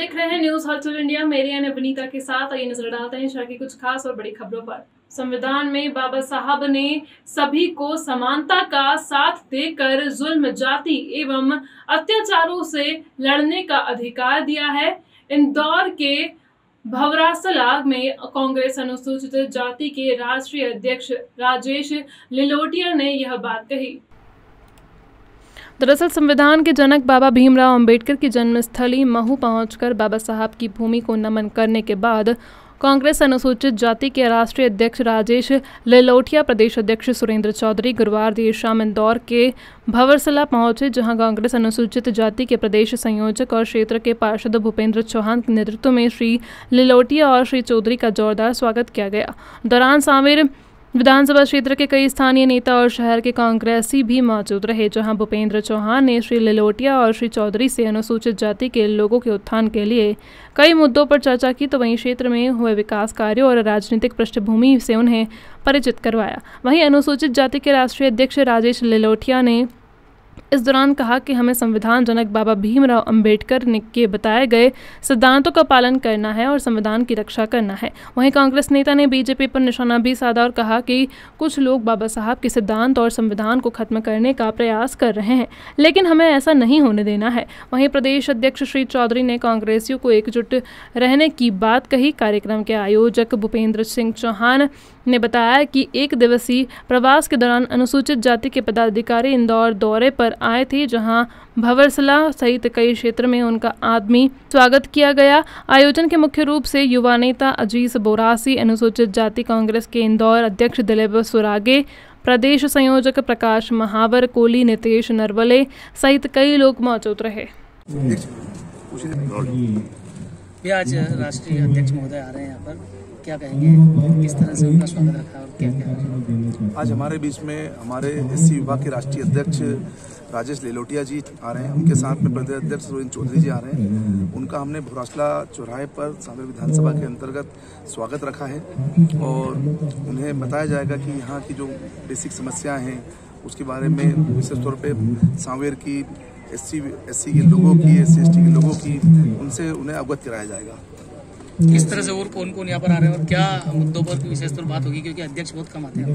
देख रहे हैं न्यूज हलचल इंडिया। मेरी यानी वनीता के साथ आइए नजर डालते हैं शहर की कुछ खास और बड़ी खबरों पर। संविधान में बाबा साहब ने सभी को समानता का साथ देकर जुल्म, जाति एवं अत्याचारों से लड़ने का अधिकार दिया है। इंदौर के भवरासला में कांग्रेस अनुसूचित जाति के राष्ट्रीय अध्यक्ष राजेश लिलोटिया ने यह बात कही। दरअसल संविधान के जनक बाबा भीमराव अंबेडकर की जन्मस्थली महू पहुंचकर बाबा साहब की भूमि को नमन करने के बाद कांग्रेस अनुसूचित जाति के राष्ट्रीय अध्यक्ष राजेश लिलोटिया, प्रदेश अध्यक्ष सुरेंद्र चौधरी गुरुवार देर शाम इंदौर के भवरसला पहुंचे, जहां कांग्रेस अनुसूचित जाति के प्रदेश संयोजक और क्षेत्र के पार्षद भूपेंद्र चौहान के नेतृत्व में श्री लिलोटिया और श्री चौधरी का जोरदार स्वागत किया गया। दौरान सांवेर विधानसभा क्षेत्र के कई स्थानीय नेता और शहर के कांग्रेसी भी मौजूद रहे, जहां भूपेंद्र चौहान ने श्री लिलोटिया और श्री चौधरी से अनुसूचित जाति के लोगों के उत्थान के लिए कई मुद्दों पर चर्चा की, तो वहीं क्षेत्र में हुए विकास कार्यों और राजनीतिक पृष्ठभूमि से उन्हें परिचित करवाया। वहीं अनुसूचित जाति के राष्ट्रीय अध्यक्ष राजेश लिलोटिया ने इस दौरान कहा कि हमें संविधान जनक बाबा भीमराव अंबेडकर के बताए गए सिद्धांतों का पालन करना है और संविधान की रक्षा करना है। वहीं कांग्रेस नेता ने बीजेपी पर निशाना भी साधा और कहा कि कुछ लोग बाबा साहब के सिद्धांत और संविधान को खत्म करने का प्रयास कर रहे हैं, लेकिन हमें ऐसा नहीं होने देना है। वहीं प्रदेश अध्यक्ष श्री चौधरी ने कांग्रेसियों को एकजुट रहने की बात कही। कार्यक्रम के आयोजक भूपेंद्र सिंह चौहान ने बताया कि एक दिवसीय प्रवास के दौरान अनुसूचित जाति के पदाधिकारी इंदौर दौरे पर आए थे, जहां भवरसला सहित कई क्षेत्र में उनका आदमी स्वागत किया गया। आयोजन के मुख्य रूप से युवा नेता अजीज बोरासी, अनुसूचित जाति कांग्रेस के इंदौर अध्यक्ष दिलीप सुरागे, प्रदेश संयोजक प्रकाश महावर, कोली नितेश नरवले सहित कई लोग मौजूद रहे। आज राष्ट्रीय अध्यक्ष महोदय आ रहे हैं यहाँ पर, क्या कहेंगे, किस तरह से उनका स्वागत रखा और क्या क्या? आज हमारे बीच में हमारे एससी विभाग के राष्ट्रीय अध्यक्ष राजेश लिलोटिया जी आ रहे हैं, उनके साथ में प्रदेश अध्यक्ष सुरेंद्र चौधरी जी आ रहे हैं। उनका हमने भवरसला चौराहे पर सांवेर विधानसभा के अंतर्गत स्वागत रखा है और उन्हें बताया जाएगा कि यहाँ की जो बेसिक समस्याएं हैं उसके बारे में विशेष तौर पर सांवेर की एससी के लोगों की, SC/ST के लोगों की, उनसे उन्हें अवगत कराया जाएगा। किस तरह से और कौन कौन यहाँ पर आ रहे हैं और क्या मुद्दों पर विशेष तौर बात होगी, क्योंकि अध्यक्ष बहुत कम आते हैं?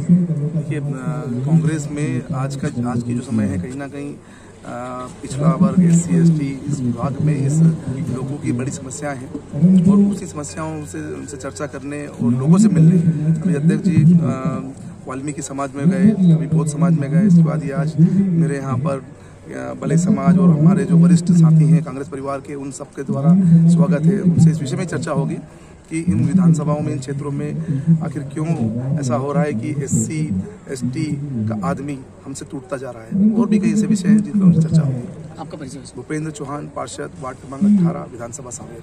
देखिए, कांग्रेस में आज की जो समय है, कहीं ना कहीं पिछड़ा वर्ग, SC/ST इस विभाग में इस लोगों की बड़ी समस्याएं हैं और उसी समस्याओं से उनसे चर्चा करने और लोगों से मिलने अभी अध्यक्ष जी वाल्मीकि समाज में गए, कभी बौद्ध समाज में गए, इसके बाद ये आज मेरे यहाँ पर बले समाज और हमारे जो वरिष्ठ साथी हैं कांग्रेस परिवार के, उन सबके द्वारा स्वागत है। उनसे इस विषय में चर्चा होगी कि इन विधानसभाओं में, इन क्षेत्रों में आखिर क्यों ऐसा हो रहा है कि SC/ST का आदमी हमसे टूटता जा रहा है, और भी कई ऐसे विषय हैं जिन पर चर्चा होगी। आपका परिचय? भूपेंद्र चौहान, पार्षद, वार्ड क्रमांक 18, विधानसभा सांवेर।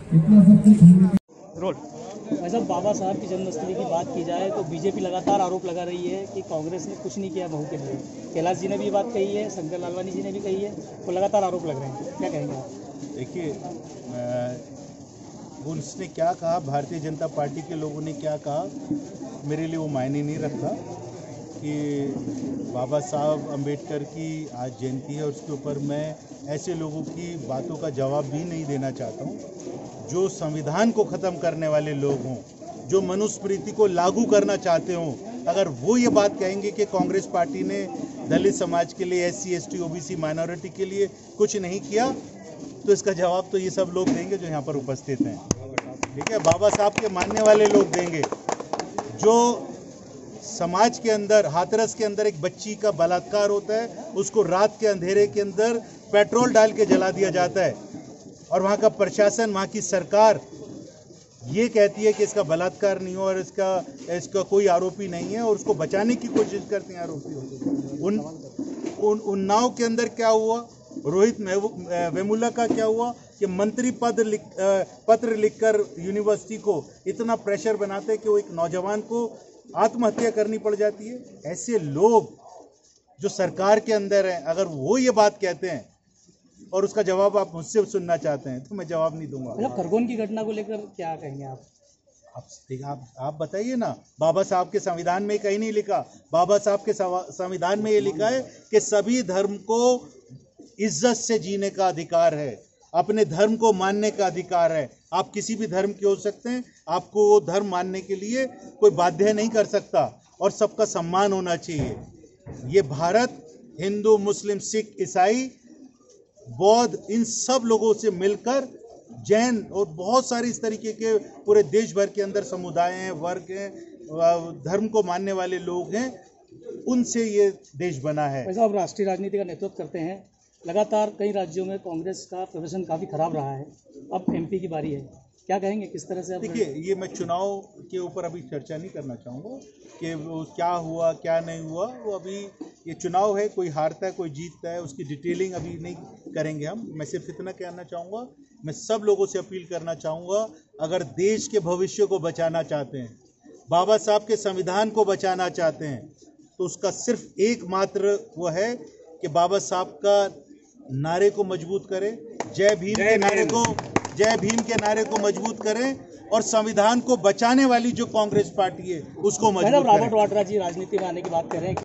वैसे बाबा साहब की जन्मस्थली की बात की जाए तो बीजेपी लगातार आरोप लगा रही है कि कांग्रेस ने कुछ नहीं किया महू के लिए। कैलाश जी ने भी बात कही है, शंकर लालवानी जी ने भी कही है, वो लगातार आरोप लग रहे हैं, क्या कहेंगे आप? देखिए, उसने क्या कहा, भारतीय जनता पार्टी के लोगों ने क्या कहा, मेरे लिए वो मायने नहीं रखता कि बाबा साहब अम्बेडकर की आज जयंती है और उसके ऊपर मैं ऐसे लोगों की बातों का जवाब भी नहीं देना चाहता हूँ जो संविधान को ख़त्म करने वाले लोग हों, जो मनुस्मृति को लागू करना चाहते हों। अगर वो ये बात कहेंगे कि कांग्रेस पार्टी ने दलित समाज के लिए, SC/ST OBC माइनॉरिटी के लिए कुछ नहीं किया, तो इसका जवाब तो ये सब लोग देंगे जो यहाँ पर उपस्थित हैं, ठीक है, बाबा साहब के मानने वाले लोग देंगे। जो समाज के अंदर, हाथरस के अंदर एक बच्ची का बलात्कार होता है, उसको रात के अंधेरे के अंदर पेट्रोल डाल के जला दिया जाता है और वहाँ का प्रशासन, वहाँ की सरकार ये कहती है कि इसका बलात्कार नहीं हो और इसका कोई आरोपी नहीं है, और उसको बचाने की कोशिश करते हैं आरोपी होते। उन्नाव के अंदर क्या हुआ, रोहित वेमुला का क्या हुआ कि मंत्री पत्र लिखकर यूनिवर्सिटी को इतना प्रेशर बनाते हैं कि वो एक नौजवान को आत्महत्या करनी पड़ जाती है। ऐसे लोग जो सरकार के अंदर हैं, अगर वो ये बात कहते हैं और उसका जवाब आप मुझसे सुनना चाहते हैं तो मैं जवाब नहीं दूंगा। मतलब खरगोन की घटना को लेकर क्या कहेंगे आप? आप बताइए ना, बाबा साहब के संविधान में कहीं नहीं लिखा। बाबा साहब के संविधान में ये लिखा है कि सभी धर्म को इज्जत से जीने का अधिकार है, अपने धर्म को मानने का अधिकार है। आप किसी भी धर्म के हो सकते हैं, आपको वो धर्म मानने के लिए कोई बाध्य नहीं कर सकता और सबका सम्मान होना चाहिए। ये भारत हिंदू, मुस्लिम, सिख, ईसाई, बौद्ध, इन सब लोगों से मिलकर, जैन और बहुत सारे इस तरीके के पूरे देश भर के अंदर समुदाय हैं, वर्ग हैं, धर्म को मानने वाले लोग हैं, उनसे ये देश बना है। वैसे आप राष्ट्रीय राजनीति का नेतृत्व करते हैं, लगातार कई राज्यों में कांग्रेस का प्रदर्शन काफ़ी खराब रहा है, अब एमपी की बारी है, क्या कहेंगे, किस तरह से? देखिए, ये मैं चुनाव के ऊपर अभी चर्चा नहीं करना चाहूँगा कि वो क्या हुआ क्या नहीं हुआ। वो अभी ये चुनाव है, कोई हारता है कोई जीतता है, उसकी डिटेलिंग अभी नहीं करेंगे हम। मैं सिर्फ इतना कहना चाहूँगा, मैं सब लोगों से अपील करना चाहूँगा, अगर देश के भविष्य को बचाना चाहते हैं, बाबा साहब के संविधान को बचाना चाहते हैं, तो उसका सिर्फ एकमात्र वो है कि बाबा साहब का नारे को मजबूत करें, जय भीम के नारे को मजबूत करें और संविधान को बचाने वाली जो कांग्रेस पार्टी है उसको मजबूत करें। रॉबर्ट वाड्रा जी राजनीति में आने की बात कर रहे हैं।